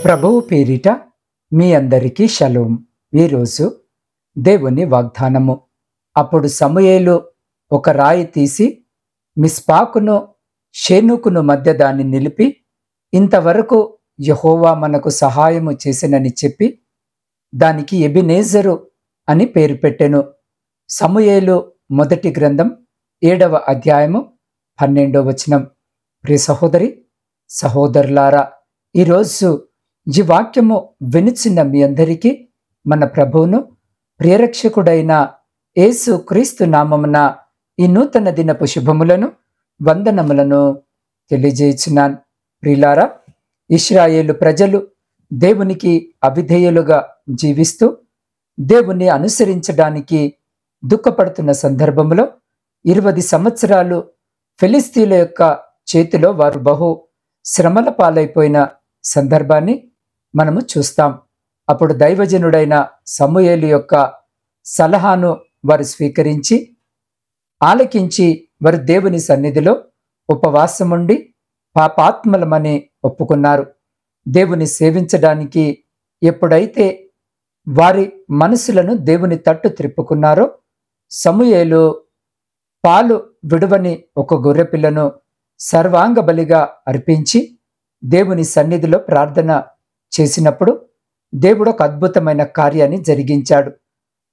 ప్రభువు పేరిట మీ అందరికీ షలోం. ఈరోజు దేవుని వాగ్దానము. అప్పుడు సమూయేలు ఒక రాయి తీసి మిస్పాకును షేనుకును మధ్య దాన్ని నిలిపి, ఇంతవరకు యెహోవా మనకు సహాయము చేసినని చెప్పి దానికి ఎబెనెజరు అని పేరు పెట్టెను. సమూయేలు మొదటి గ్రంథం 7వ అధ్యాయము 12వ వచనం. ప్రియ సహోదరి సహోదరులారా, ఈరోజు ఈ వాక్యము వినిచిన మీ అందరికీ మన ప్రభువును ప్రియరక్షకుడైన యేసు క్రీస్తు నామమున ఈ నూతన దినపు శుభములను వందనములను తెలియజేయుచున్నాను. ప్రియులారా, ఇశ్రాయేలు ప్రజలు దేవునికి అవిధేయులుగా జీవిస్తూ దేవుని అనుసరించడానికి దుఃఖపడుతున్న సందర్భంలో 20 సంవత్సరాలు ఫిలిస్తీన్ల యొక్క చేతిలో వారు బహు శ్రమల పాలైపోయిన సందర్భాన్ని మనము చూస్తాం. అప్పుడు దైవజనుడైన సమూయేలు యొక్క సలహాను వారు స్వీకరించి ఆలకించి వారు దేవుని సన్నిధిలో ఉపవాసముండి పాపాత్మలమని ఒప్పుకున్నారు. దేవుని సేవించడానికి ఎప్పుడైతే వారి మనసులను దేవుని తట్టు త్రిప్పుకున్నారో, సమూయేలు పాలు విడువని ఒక గొర్రెపిల్లను సర్వాంగ బలిగా అర్పించి దేవుని సన్నిధిలో ప్రార్థన చేసినప్పుడు దేవుడు ఒక అద్భుతమైన కార్యాన్ని జరిగించాడు.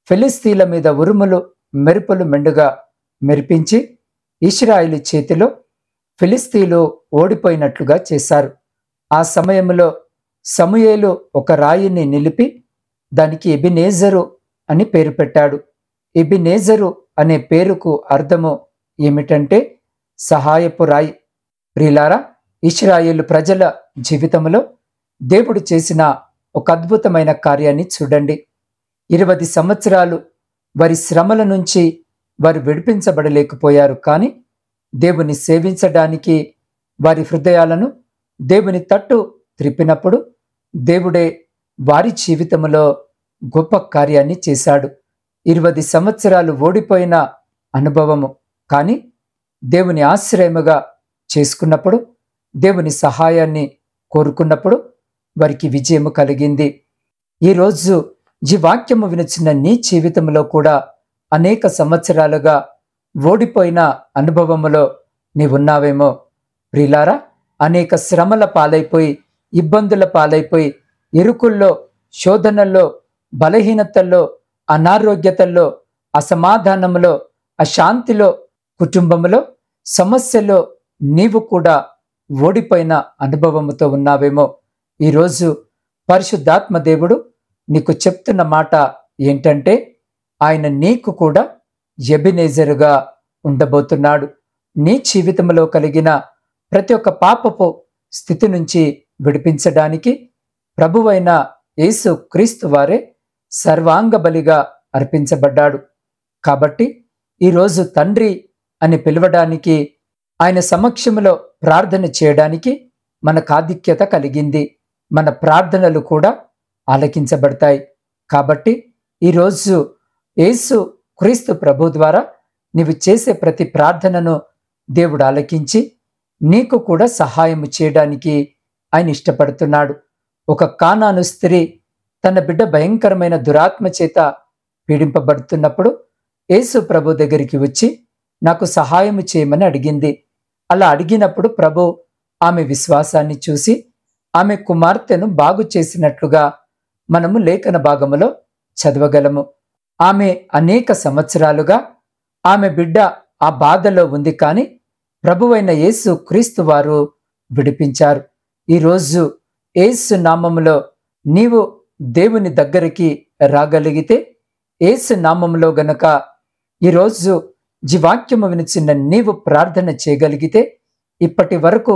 ఫిలిస్తీన్ల మీద ఉరుములు మెరుపులు మెండుగా మెరిపించి ఇశ్రాయేలు చేతిలో ఫిలిస్తీన్లు ఓడిపోయినట్లుగా చేశారు. ఆ సమయంలో సమూయేలు ఒక రాయిని నిలిపి దానికి ఎబెనెజరు అని పేరు పెట్టాడు. ఎబెనెజరు అనే పేరుకు అర్థము ఏమిటంటే సహాయపు రాయి. ప్రియులారా, ఇశ్రాయేలు ప్రజల జీవితంలో దేవుడు చేసిన ఒక అద్భుతమైన కార్యాన్ని చూడండి. 20 సంవత్సరాలు వారి శ్రమల నుంచి వారు విడిపించబడలేకపోయారు. కానీ దేవుని సేవించడానికి వారి హృదయాలను దేవుని తట్టు త్రిప్పినప్పుడు దేవుడే వారి జీవితంలో గొప్ప కార్యాన్ని చేశాడు. 20 సంవత్సరాలు ఓడిపోయిన అనుభవము, కానీ దేవుని ఆశ్రయముగా చేసుకున్నప్పుడు, దేవుని సహాయాన్ని కోరుకున్నప్పుడు వారికి విజయము కలిగింది. ఈరోజు ఈ వాక్యము వినిచిన నీ జీవితంలో కూడా అనేక సంవత్సరాలుగా ఓడిపోయిన అనుభవములో నీవున్నావేమో. ప్రియులారా, అనేక శ్రమల పాలైపోయి, ఇబ్బందుల పాలైపోయి, ఇరుకుల్లో, శోధనల్లో, బలహీనతల్లో, అనారోగ్యతల్లో, అసమాధానంలో, అశాంతిలో, కుటుంబంలో సమస్యలో నీవు కూడా ఓడిపోయిన అనుభవముతో ఉన్నావేమో. ఈరోజు పరిశుద్ధాత్మ దేవుడు నీకు చెప్తున్న మాట ఏంటంటే, ఆయన నీకు కూడా ఎబెనెజరుగా ఉండబోతున్నాడు. నీ జీవితంలో కలిగిన ప్రతి ఒక్క పాపపు స్థితి నుంచి విడిపించడానికి ప్రభువైన యేసు క్రీస్తు వారే సర్వాంగ బలిగా అర్పించబడ్డాడు. కాబట్టి ఈరోజు తండ్రి అని పిలవడానికి, ఆయన సమక్షంలో ప్రార్థన చేయడానికి మనకు ఆధిక్యత కలిగింది. మన ప్రార్థనలు కూడా ఆలకించబడతాయి. కాబట్టి ఈరోజు యేసు క్రీస్తు ప్రభు ద్వారా నీవు చేసే ప్రతి ప్రార్థనను దేవుడు ఆలకించి నీకు కూడా సహాయం చేయడానికి ఆయన ఇష్టపడుతున్నాడు. ఒక కానాను స్త్రీ తన బిడ్డ భయంకరమైన దురాత్మ చేత పీడింపబడుతున్నప్పుడు యేసు ప్రభు దగ్గరికి వచ్చి నాకు సహాయం చేయమని అడిగింది. అలా అడిగినప్పుడు ప్రభు ఆమె విశ్వాసాన్ని చూసి ఆమె కుమార్తెను బాగు చేసినట్లుగా మనము లేఖన భాగములో చదవగలము. ఆమె అనేక సంవత్సరాలుగా ఆమె బిడ్డ ఆ బాధలో ఉంది, కానీ ప్రభువైన యేసు క్రీస్తు వారు విడిపించారు. ఈరోజు యేసు నామములో నీవు దేవుని దగ్గరికి రాగలిగితే, యేసు నామములో గనక ఈరోజు జీవాక్యము వినిచిన నీవు ప్రార్థన చేయగలిగితే, ఇప్పటి వరకు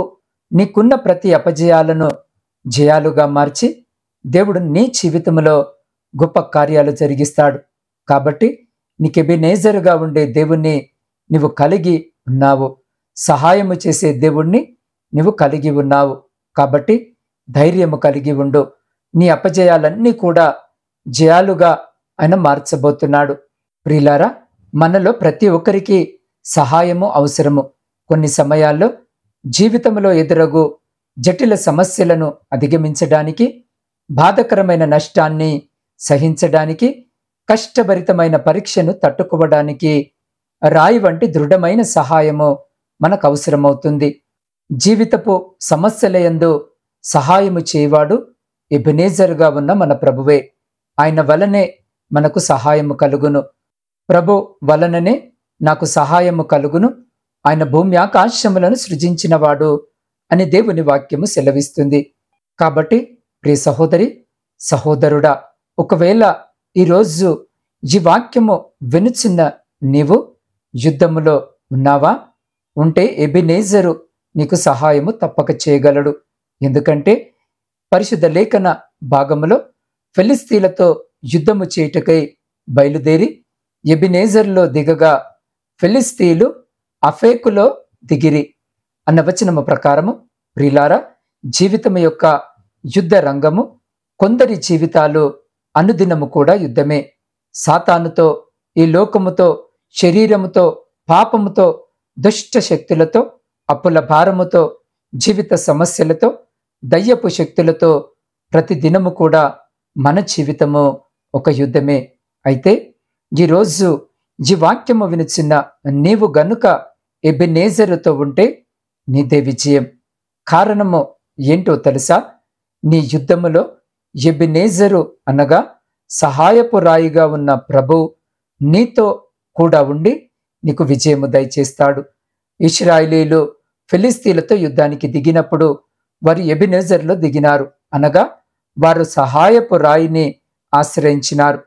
నీకున్న ప్రతి అపజయాలను జయాలుగా మార్చి దేవుడు నీ జీవితంలో గొప్ప కార్యాలు జరిగిస్తాడు. కాబట్టి నీకు ఎబెనెజరుగా ఉండే దేవుణ్ణి నువ్వు కలిగి ఉన్నావు. సహాయము చేసే దేవుణ్ణి నువ్వు కలిగి ఉన్నావు. కాబట్టి ధైర్యము కలిగి ఉండు. నీ అపజయాలన్నీ కూడా జయాలుగా ఆయన మార్చబోతున్నాడు. ప్రియులారా, మనలో ప్రతి ఒక్కరికి సహాయము అవసరము. కొన్ని సమయాల్లో జీవితంలో ఎదురగు జటిల సమస్యలను అధిగమించడానికి బాధకరమైన నష్టాన్ని సహించడానికి, కష్టభరితమైన పరీక్షను తట్టుకోవడానికి రాయి వంటి దృఢమైన సహాయము మనకు అవసరమవుతుంది. జీవితపు సమస్యలయందు సహాయము చేయవాడు ఎబెనేజరుగా ఉన్న మన ప్రభువే. ఆయన వలనే మనకు సహాయము కలుగును. ప్రభు వలననే నాకు సహాయము కలుగును, ఆయన భూమి ఆకాశములను సృజించినవాడు అని దేవుని వాక్యము సెలవిస్తుంది. కాబట్టి ప్రియ సహోదరి, సహోదరుడా, ఒకవేళ ఈరోజు ఈ వాక్యము వినుచున్న నీవు యుద్ధములో ఉన్నావా? ఉంటే ఎబెనేజరు నీకు సహాయము తప్పక చేయగలడు. ఎందుకంటే పరిశుద్ధ లేఖన భాగములో ఫిలిస్తీన్లతో యుద్ధము చేయుటకై బయలుదేరి ఎబెనేజరులో దిగగా ఫిలిస్తీన్లు అఫేకులో దిగిరి అన్న వచనము ప్రకారము ప్రియులారా, జీవితము యొక్క యుద్ధ రంగము, కొందరి జీవితాలు అనుదినము కూడా యుద్ధమే. సాతానుతో, ఈ లోకముతో, శరీరముతో, పాపముతో, దుష్ట శక్తులతో, అప్పుల భారముతో, జీవిత సమస్యలతో, దయ్యపు శక్తులతో ప్రతి దినము కూడా మన జీవితము ఒక యుద్ధమే. అయితే ఈరోజు ఈ వాక్యము వినిచిన నీవు గనుక ఎబెనేజరుతో ఉంటే నీదే విజయం. కారణము ఏంటో తెలుసా? నీ యుద్ధములో ఎబెనేజరు అనగా సహాయపు రాయిగా ఉన్న ప్రభు నీతో కూడా ఉండి నీకు విజయము దయచేస్తాడు. ఇశ్రాయేలీయులు ఫిలిస్తీన్లతో యుద్ధానికి దిగినప్పుడు వారు ఎబెనేజరులో దిగినారు, అనగా వారు సహాయపు రాయిని ఆశ్రయించినారు.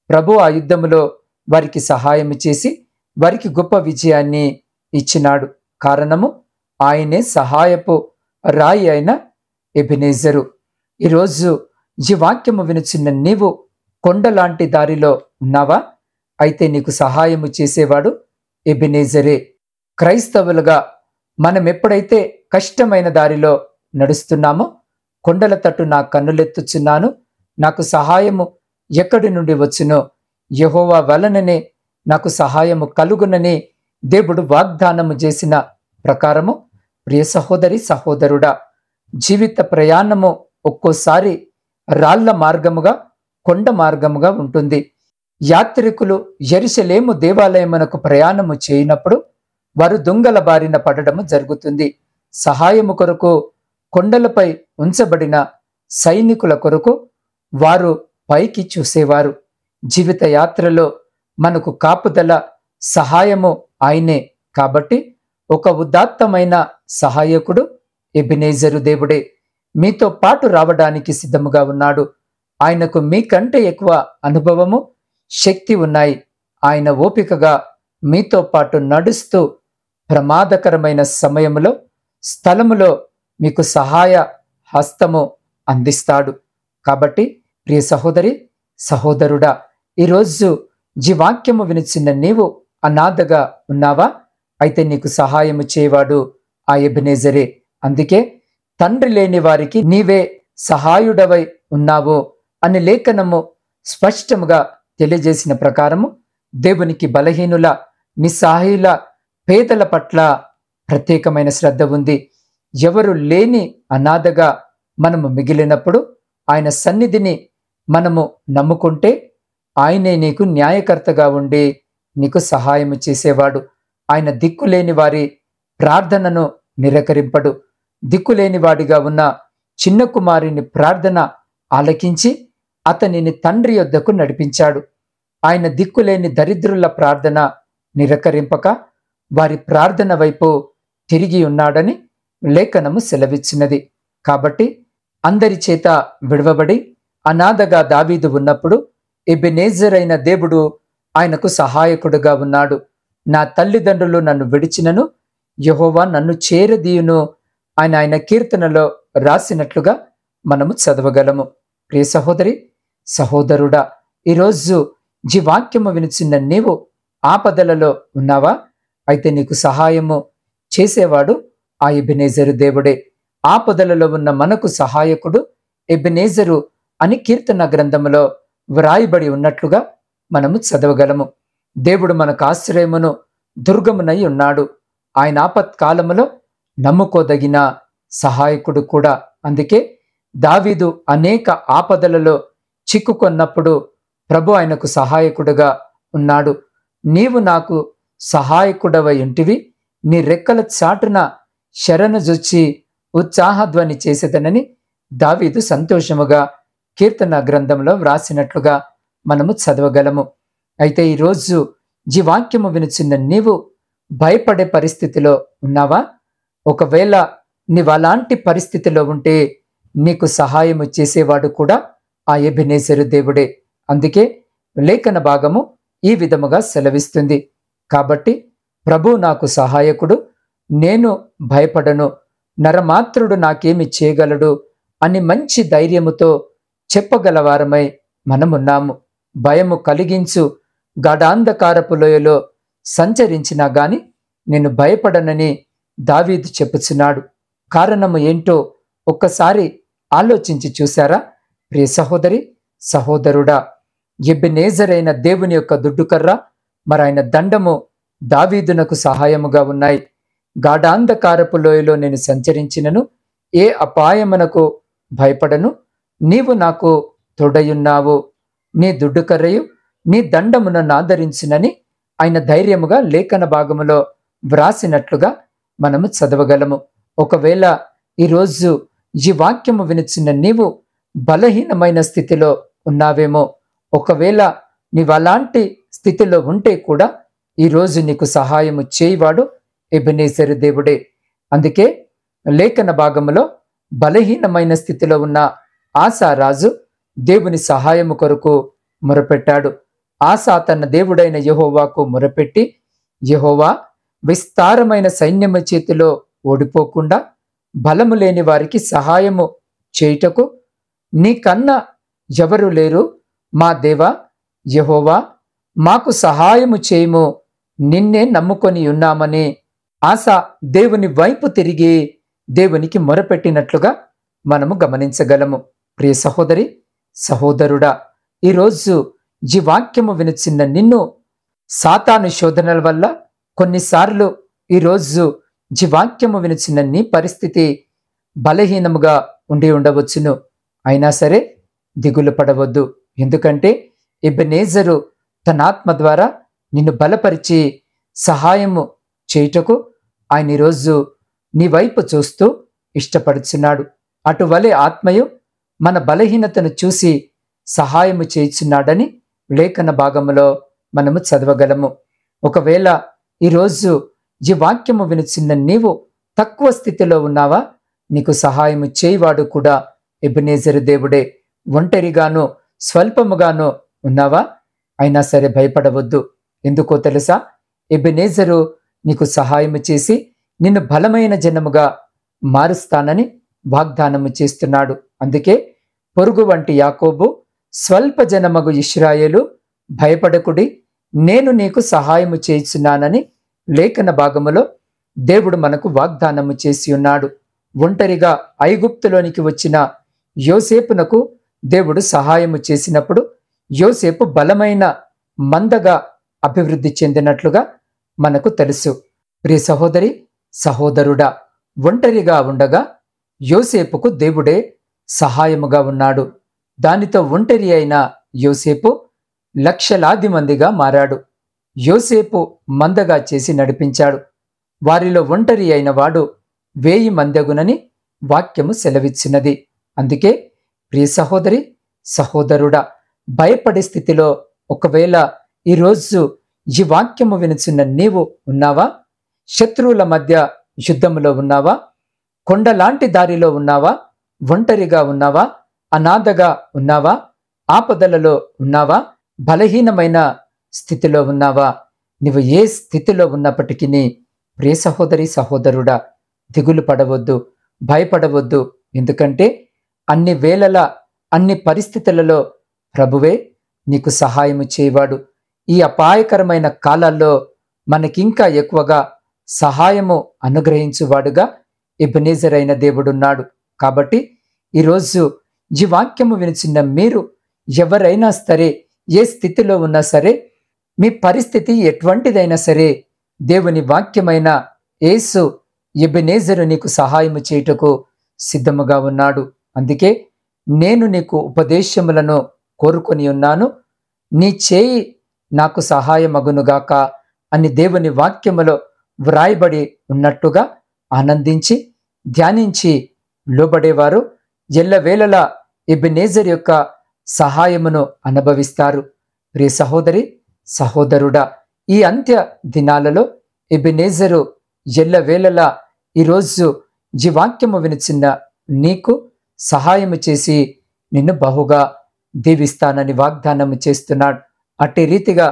ప్రభు ఆ యుద్ధములో వారికి సహాయం చేసి వారికి గొప్ప విజయాన్ని ఇచ్చినాడు. కారణము ఆయనే సహాయపు రాయి అయిన ఎబెనేజరు. ఈరోజు ఈ వాక్యము వినుచున్న నీవు కొండలాంటి దారిలో ఉన్నావా? అయితే నీకు సహాయము చేసేవాడు ఎబెనేజరే. క్రైస్తవులుగా మనం ఎప్పుడైతే కష్టమైన దారిలో నడుస్తున్నామో, కొండల తట్టు నా కన్నులెత్తుచున్నాను, నాకు సహాయము ఎక్కడి నుండి వచ్చునో, యెహోవా వలననే నాకు సహాయము కలుగునని దేవుడు వాగ్దానము చేసిన ప్రకారము ప్రియ సహోదరి, సహోదరుడా, జీవిత ప్రయాణము ఒక్కోసారి రాళ్ల మార్గముగా, కొండ మార్గముగా ఉంటుంది. యాత్రికులు యెరూషలేము దేవాలయమునకు ప్రయాణము చేయనప్పుడు వారు దొంగల బారిన పడడము జరుగుతుంది. సహాయము కొరకు కొండలపై ఉంచబడిన సైనికుల కొరకు వారు పైకి చూసేవారు. జీవిత యాత్రలో మనకు కాపుదల, సహాయము ఆయనే. కాబట్టి ఒక ఉదాత్తమైన సహాయకుడు ఎబెనేజరు దేవుడే మీతో పాటు రావడానికి సిద్ధముగా ఉన్నాడు. ఆయనకు మీకంటే ఎక్కువ అనుభవము, శక్తి ఉన్నాయి. ఆయన ఓపికగా మీతో పాటు నడుస్తూ ప్రమాదకరమైన సమయములో, స్థలములో మీకు సహాయ హస్తము అందిస్తాడు. కాబట్టి ప్రియ సహోదరి, సహోదరుడా, ఈరోజు ఈ వాక్యము వినిచిన నీవు అనాథగా ఉన్నావా? అయితే నీకు సహాయము చేయవాడు ఆ ఎబెనేజరే. అందుకే తండ్రి లేని వారికి నీవే సహాయుడవై ఉన్నావు అని లేఖనము స్పష్టముగా తెలియజేసిన ప్రకారము దేవునికి బలహీనుల, నిస్సహాయుల, పేదల పట్ల ప్రత్యేకమైన శ్రద్ధ ఉంది. ఎవరు లేని అనాథగా మనము మిగిలినప్పుడు ఆయన సన్నిధిని మనము నమ్ముకుంటే ఆయనే నీకు న్యాయకర్తగా ఉండి నీకు సహాయము చేసేవాడు. ఆయన దిక్కులేని వారి ప్రార్థనను నిరాకరింపడు. దిక్కులేని వాడిగా ఉన్న చిన్న కుమారుని ప్రార్థన ఆలకించి అతనిని తండ్రి యొద్దకు నడిపించాడు. ఆయన దిక్కులేని దరిద్రుల ప్రార్థన నిరాకరింపక వారి ప్రార్థన వైపు తిరిగి ఉన్నాడని లేఖనము సెలవిచ్చినది. కాబట్టి అందరి చేత విడవబడి అనాథగా దావీదు ఉన్నప్పుడు ఎబెనేజర్ అయిన దేవుడు ఆయనకు సహాయకుడుగా ఉన్నాడు. నా తల్లిదండ్రులు నన్ను విడిచినను యెహోవా నన్ను చేరదీయును అని ఆయన కీర్తనలో రాసినట్లుగా మనము చదవగలము. ప్రియ సహోదరి, సహోదరుడా, ఈరోజు ఈ వాక్యము వినిచిన నీవు ఆపదలలో ఉన్నావా? అయితే నీకు సహాయము చేసేవాడు ఆ ఎబెనేజరు దేవుడే. ఆపదలలో ఉన్న మనకు సహాయకుడు ఎబెనేజరు అని కీర్తన గ్రంథములో వ్రాయబడి ఉన్నట్లుగా మనము చదవగలము. దేవుడు మనకు ఆశ్రయమును, దుర్గమునై ఉన్నాడు. ఆయన ఆపత్కాలములో నమ్ముకోదగిన సహాయకుడు కూడా. అందుకే దావీదు అనేక ఆపదలలో చిక్కుకొన్నప్పుడు ప్రభు ఆయనకు సహాయకుడుగా ఉన్నాడు. నీవు నాకు సహాయకుడవై ఉంటివి, నీ రెక్కల చాటున శరణుజొచ్చి ఉత్సాహధ్వని చేసేదనని దావీదు సంతోషముగా కీర్తన గ్రంథంలో వ్రాసినట్లుగా మనము చదవగలము. అయితే ఈరోజు ఈ వాక్యము వినుచున్న నీవు భయపడే పరిస్థితిలో ఉన్నావా? ఒకవేళ నీవు అలాంటి పరిస్థితిలో ఉంటే నీకు సహాయము చేసేవాడు కూడా ఆ ఎబెనేజరు దేవుడే. అందుకే లేఖన భాగము ఈ విధముగా సెలవిస్తుంది, కాబట్టి ప్రభు నాకు సహాయకుడు, నేను భయపడను, నరమాత్రుడు నాకేమి చేయగలడు అని మంచి ధైర్యముతో చెప్పగలవారమై మనమున్నాము. భయము కలిగించు గాఢాంధకారపు లోయలో సంచరించినా గాని నేను భయపడనని దావీదు చెప్పుచున్నాడు. కారణము ఏంటో ఒక్కసారి ఆలోచించి చూశారా ప్రియ సహోదరి సహోదరుడా? ఎబెనేజరైన దేవుని యొక్క దుడ్డుకర్ర మరి ఆయన దండము దావీదునకు సహాయముగా ఉన్నాయి. గాఢాంధకారపు లోయలో నేను సంచరించినను ఏ అపాయమునకు భయపడను, నీవు నాకు తోడయున్నావు, నీ దుడ్డుకర్రయు నీ దండమును ఆదరించునని ఆయన ధైర్యముగా లేఖన భాగములో వ్రాసినట్లుగా మనము చదవగలము. ఒకవేళ ఈరోజు ఈ వాక్యము వినుచున్న నీవు బలహీనమైన స్థితిలో ఉన్నావేమో, ఒకవేళ నీవు అలాంటి స్థితిలో ఉంటే కూడా ఈరోజు నీకు సహాయము చేయవాడు ఎబెనేజరు దేవుడే. అందుకే లేఖన భాగములో బలహీనమైన స్థితిలో ఉన్న ఆసారాజు దేవుని సహాయము కొరకు మొరపెట్టాడు. ఆసా తన దేవుడైన యెహోవాకు మొరపెట్టి, యెహోవా, విస్తారమైన సైన్యము చేతిలో ఓడిపోకుండా బలము లేని వారికి సహాయము చేయుటకు నీకన్నా ఎవరు లేరు, మా దేవా యెహోవా, మాకు సహాయము చేయము, నిన్నే నమ్ముకొని ఉన్నామని ఆసా దేవుని వైపు తిరిగి దేవునికి మొరపెట్టినట్లుగా మనము గమనించగలము. ప్రియ సహోదరి సహోదరుడా, ఈరోజు ఈ వాక్యము వినుచున్న నిన్ను సాతాను శోధనల వల్ల కొన్నిసార్లు ఈరోజు ఈ వాక్యము వినుచున్న నీ పరిస్థితి బలహీనముగా ఉండి ఉండవచ్చును. అయినా సరే దిగులు పడవద్దు. ఎందుకంటే ఎబెనేజరు తన ఆత్మ ద్వారా నిన్ను బలపరిచి సహాయము చేయుటకు ఆయన ఈరోజు నీ వైపు చూస్తూ ఇష్టపడుచున్నాడు. అటువలే ఆత్మయు మన బలహీనతను చూసి సహాయము చేయుచున్నాడని లేఖన భాగములో మనము చదవగలము. ఒకవేళ ఈరోజు ఈ వాక్యము వినుచున్న నీవు తక్కువ స్థితిలో ఉన్నావా? నీకు సహాయము చేయవాడు కూడా ఎబెనేజరు దేవుడే. ఒంటరిగానో స్వల్పముగానో ఉన్నావా? అయినా సరే భయపడవద్దు. ఎందుకో తెలుసా? ఎబెనేజరు నీకు సహాయము చేసి నిన్ను బలమైన జనముగా మారుస్తానని వాగ్దానము చేస్తున్నాడు. అందుకే పొరుగు వంటి యాకోబు, స్వల్ప జనమగు ఇశ్రాయేలు, భయపడకుడి, నేను నీకు సహాయము చేయుచున్నానని లేఖన భాగములో దేవుడు మనకు వాగ్దానము చేసి ఉన్నాడు. ఒంటరిగా ఐగుప్తులోనికి వచ్చిన యోసేపునకు దేవుడు సహాయము చేసినప్పుడు యోసేపు బలమైన మందగా అభివృద్ధి చెందినట్లుగా మనకు తెలుసు. ప్రియ సహోదరి సహోదరుడా, ఒంటరిగా ఉండగా యోసేపుకు దేవుడే సహాయముగా ఉన్నాడు. దానితో ఒంటరి అయిన యోసేపు లక్షలాది మందిగా మారాడు. యోసేపు మందగా చేసి నడిపించాడు. వారిలో ఒంటరి అయిన వాడు 1000 మందగునని వాక్యము సెలవిచ్చినది. అందుకే ప్రియ సహోదరి సహోదరుడా, భయపడే స్థితిలో ఒకవేళ ఈరోజు ఈ వాక్యము వినుచున్న నీవు ఉన్నావా? శత్రువుల మధ్య యుద్ధములో ఉన్నావా? కొండలాంటి దారిలో ఉన్నావా? ఒంటరిగా ఉన్నావా? అనాథగా ఉన్నావా? ఆపదలలో ఉన్నావా? బలహీనమైన స్థితిలో ఉన్నావా? నీవు ఏ స్థితిలో ఉన్నప్పటికీ ప్రియ సహోదరి సహోదరుడా, దిగులు పడవద్దు, భయపడవద్దు. ఎందుకంటే అన్ని వేళలా అన్ని పరిస్థితులలో ప్రభువే నీకు సహాయము చేయవాడు. ఈ అపాయకరమైన కాలాల్లో మనకింకా ఎక్కువగా సహాయము అనుగ్రహించువాడుగా ఎబెనేజర్ అయిన దేవుడున్నాడు. కాబట్టి ఈరోజు ఈ వాక్యము వినిచిన మీరు ఎవరైనా సరే, ఏ స్థితిలో ఉన్నా సరే, మీ పరిస్థితి ఎటువంటిదైనా సరే, దేవుని వాక్యమైన యేసు ఎబెనేజరు నీకు సహాయము చేయుటకు సిద్ధముగా ఉన్నాడు. అందుకే నేను నీకు ఉపదేశములను కోరుకొని ఉన్నాను, నీ చేయి నాకు సహాయమగునుగాక అని దేవుని వాక్యములో వ్రాయబడి ఉన్నట్టుగా ఆనందించి ధ్యానించి లోబడేవారు ఎల్లవేళలా ఎబెనేజర్ యొక్క సహాయమును అనుభవిస్తారు. ప్రియ సహోదరి సహోదరుడా, ఈ అంత్య దినాలలో ఎబెనేజరు ఎల్లవేళలా ఈరోజు ఈ వాక్యము వినిచిన నీకు సహాయము చేసి నిన్ను బహుగా దీవిస్తానని వాగ్దానము చేస్తున్నాడు. అట్టి రీతిగా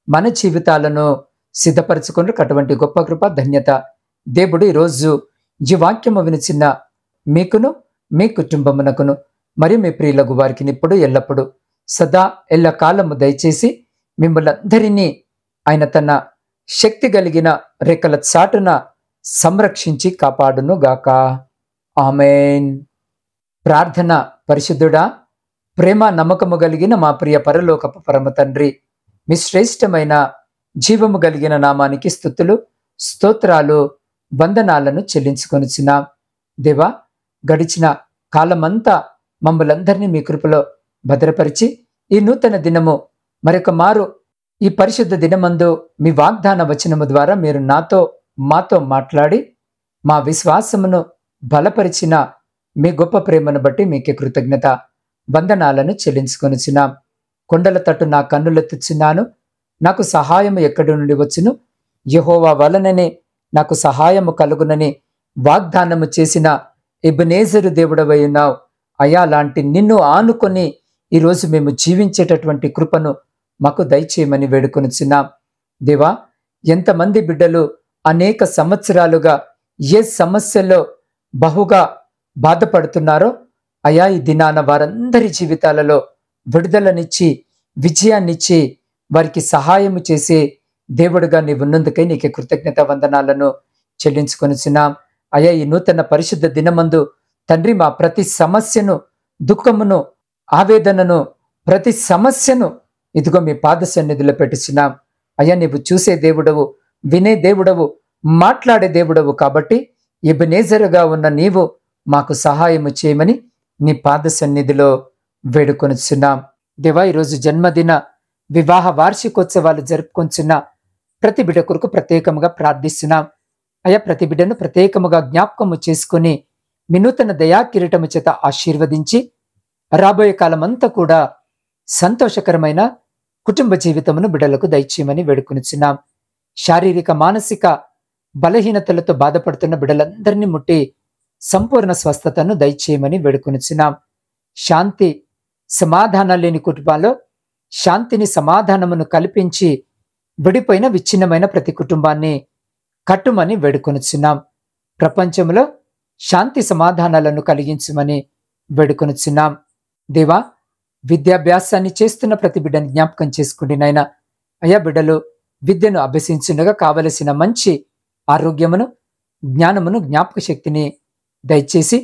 మన జీవితాలను సిద్ధపరచుకుని అటువంటి గొప్ప కృప ధన్యత దేవుడు ఈరోజు ఈ వాక్యము వినిచిన మీకును మీ కుటుంబమునకును మరియు మీ ప్రియులకు వారికి ఇప్పుడు ఎల్లప్పుడు సదా ఎల్ల కాలము దయచేసి మిమ్మల్ని అందరినీ ఆయన తన శక్తి కలిగిన రెక్కల చాటున సంరక్షించి కాపాడును గాక. ఆమేన్. ప్రార్థన. పరిశుద్ధుడా, ప్రేమ నమ్మకము కలిగిన మా ప్రియ పరలోకపు పరమ తండ్రి, మీ శ్రేష్టమైన జీవము కలిగిన నామానికి స్తుతులు స్తోత్రాలు వందనాలను చెల్లించుకొనిచున్నాం. దేవా, గడిచిన కాలమంతా మమ్మలందరినీ మీ కృపలో భద్రపరిచి ఈ నూతన దినము మరొక మారు ఈ పరిశుద్ధ దినమందు మీ వాగ్దాన వచనము ద్వారా మీరు మాతో మాట్లాడి మా విశ్వాసమును బలపరిచిన మీ గొప్ప ప్రేమను బట్టి మీకే కృతజ్ఞత వందనాలను చెల్లించుకొనిచున్నాం. కొండల తట్టు నా కన్నులెత్తుచున్నాను, నాకు సహాయము ఎక్కడి నుండి వచ్చును? యెహోవా వలననే నాకు సహాయము కలుగునని వాగ్దానము చేసిన ఎబెనేజరు దేవుడవై ఉన్నావు అయ్యా. లాంటి నిన్ను ఆనుకొని ఈరోజు మేము జీవించేటటువంటి కృపను మాకు దయచేయమని వేడుకొనిచున్నాం. దేవా, ఎంతమంది బిడ్డలు అనేక సంవత్సరాలుగా ఏ సమస్యలో బహుగా బాధపడుతున్నారో అయా, ఈ దినాన వారందరి జీవితాలలో విడుదలనిచ్చి విజయాన్నిచ్చి వారికి సహాయము చేసే దేవుడుగా నీవున్నందుకై నీకే కృతజ్ఞత వందనాలను చెల్లించుకొనిచున్నాం. అయ్యా, ఈ నూతన పరిశుద్ధ దినమందు తండ్రి, మా ప్రతి సమస్యను, దుఃఖమును, ఆవేదనను, ప్రతి సమస్యను ఇదిగో మీ పాద సన్నిధిలో పెట్టుచున్నాం. అయ్యా, నీవు చూసే దేవుడవు, వినే దేవుడవు, మాట్లాడే దేవుడవు కాబట్టి ఎబెనేజరుగా ఉన్న నీవు మాకు సహాయము చేయమని నీ పాద సన్నిధిలో వేడుకొనిచున్నాం. దేవా, ఈరోజు జన్మదిన వివాహ వార్షికోత్సవాలు జరుపుకొంచున్న ప్రతి బిడ్డ కొరకు ప్రత్యేకముగా ప్రార్థిస్తున్నాం. అయ్యా, ప్రతి బిడ్డను ప్రత్యేకముగా జ్ఞాపకము చేసుకుని మీ నూతన దయా కిరీటము చేత ఆశీర్వదించి రాబోయే కాలమంతా కూడా సంతోషకరమైన కుటుంబ జీవితమును బిడ్డలకు దయచేయమని వేడుకొనిచున్నాం. శారీరక మానసిక బలహీనతలతో బాధపడుతున్న బిడ్డలందరినీ ముట్టి సంపూర్ణ స్వస్థతను దయచేయమని వేడుకొనిచున్నాం. శాంతి సమాధానాలు లేని కుటుంబాల్లో శాంతిని, సమాధానమును కల్పించి విడిపోయిన విచ్ఛిన్నమైన ప్రతి కుటుంబాన్ని కట్టుమని వేడుకొనిచున్నాం. ప్రపంచంలో శాంతి సమాధానాలను కలిగించమని వేడుకొనిచున్నాం. దేవా, విద్యాభ్యాసాన్ని చేస్తున్న ప్రతి బిడ్డను జ్ఞాపకం చేసుకుంటే నాయనా, అయ్యా, బిడ్డలు విద్యను అభ్యసించుండగా కావలసిన మంచి ఆరోగ్యమును, జ్ఞానమును, జ్ఞాపక శక్తిని దయచేసి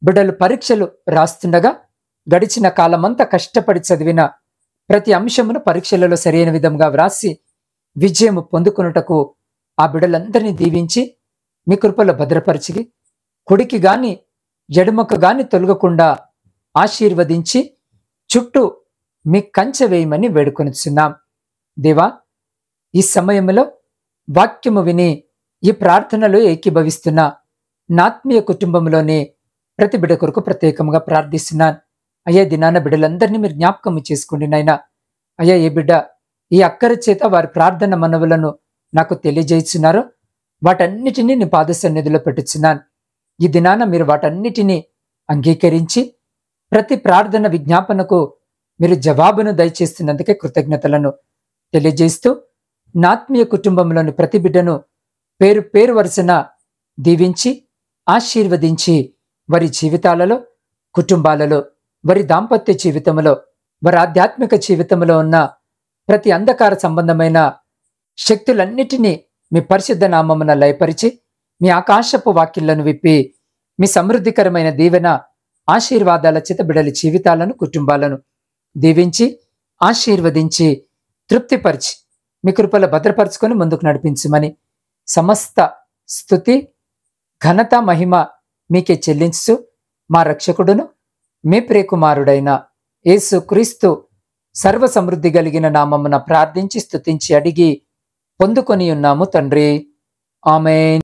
బిడ్డలు పరీక్షలు రాస్తుండగా గడిచిన కాలమంతా కష్టపడి చదివిన ప్రతి అంశమును పరీక్షలలో సరైన విధంగా వ్రాసి విజయము పొందుకున్నటకు ఆ బిడ్డలందరినీ దీవించి మీ కృపలో భద్రపరిచి కుడికి గాని ఎడమకు గాని తొలగకుండా ఆశీర్వదించి చుట్టూ మీ కంచె వేయమని వేడుకొనిచున్నాం. దేవా, ఈ సమయంలో వాక్యము విని ఈ ప్రార్థనలో ఏకీభవిస్తున్న నాత్మీయ కుటుంబంలోని ప్రతి బిడ్డ కొరకు ప్రత్యేకంగా ప్రార్థిస్తున్నాను. అయ్యా, దినాన బిడ్డలందరినీ మీరు జ్ఞాపకము చేసుకోండి నాయనా. అయ్యా, ఏ బిడ్డ ఈ అక్కర చేత వారి ప్రార్థన మనవులను నాకు తెలియజేస్తున్నారో వాటన్నిటినీ నీ పాద సన్నిధిలో పెట్టుచున్నాను. ఈ దినాన మీరు వాటన్నిటినీ అంగీకరించి ప్రతి ప్రార్థన విజ్ఞాపనకు మీరు జవాబును దయచేస్తున్నందుకే కృతజ్ఞతలను తెలియజేస్తూ నాత్మీయ కుటుంబంలోని ప్రతి బిడ్డను పేరు పేరు వరుసన దీవించి ఆశీర్వదించి వారి జీవితాలలో, కుటుంబాలలో, వారి దాంపత్య జీవితంలో, వారి ఆధ్యాత్మిక జీవితంలో ఉన్న ప్రతి అంధకార సంబంధమైన శక్తులన్నిటినీ మీ పరిశుద్ధ నామమున లయపరిచి మీ ఆకాశపు వాక్యలను విప్పి మీ సమృద్ధికరమైన దీవెన ఆశీర్వాదాల చేత బిడ్డల జీవితాలను, కుటుంబాలను దీవించి ఆశీర్వదించి తృప్తిపరిచి మీ కృపలో భద్రపరుచుకొని ముందుకు నడిపించమని సమస్త స్తుతి, ఘనత, మహిమ మీకే చెల్లించు మా రక్షకుడును మీ ప్రియకుమారుడైన యేసు క్రీస్తు సర్వ సమృద్ధి కలిగిన నామమున ప్రార్థించి స్తుతించి అడిగి పొందుకొని ఉన్నాము తండ్రి. ఆమేన్.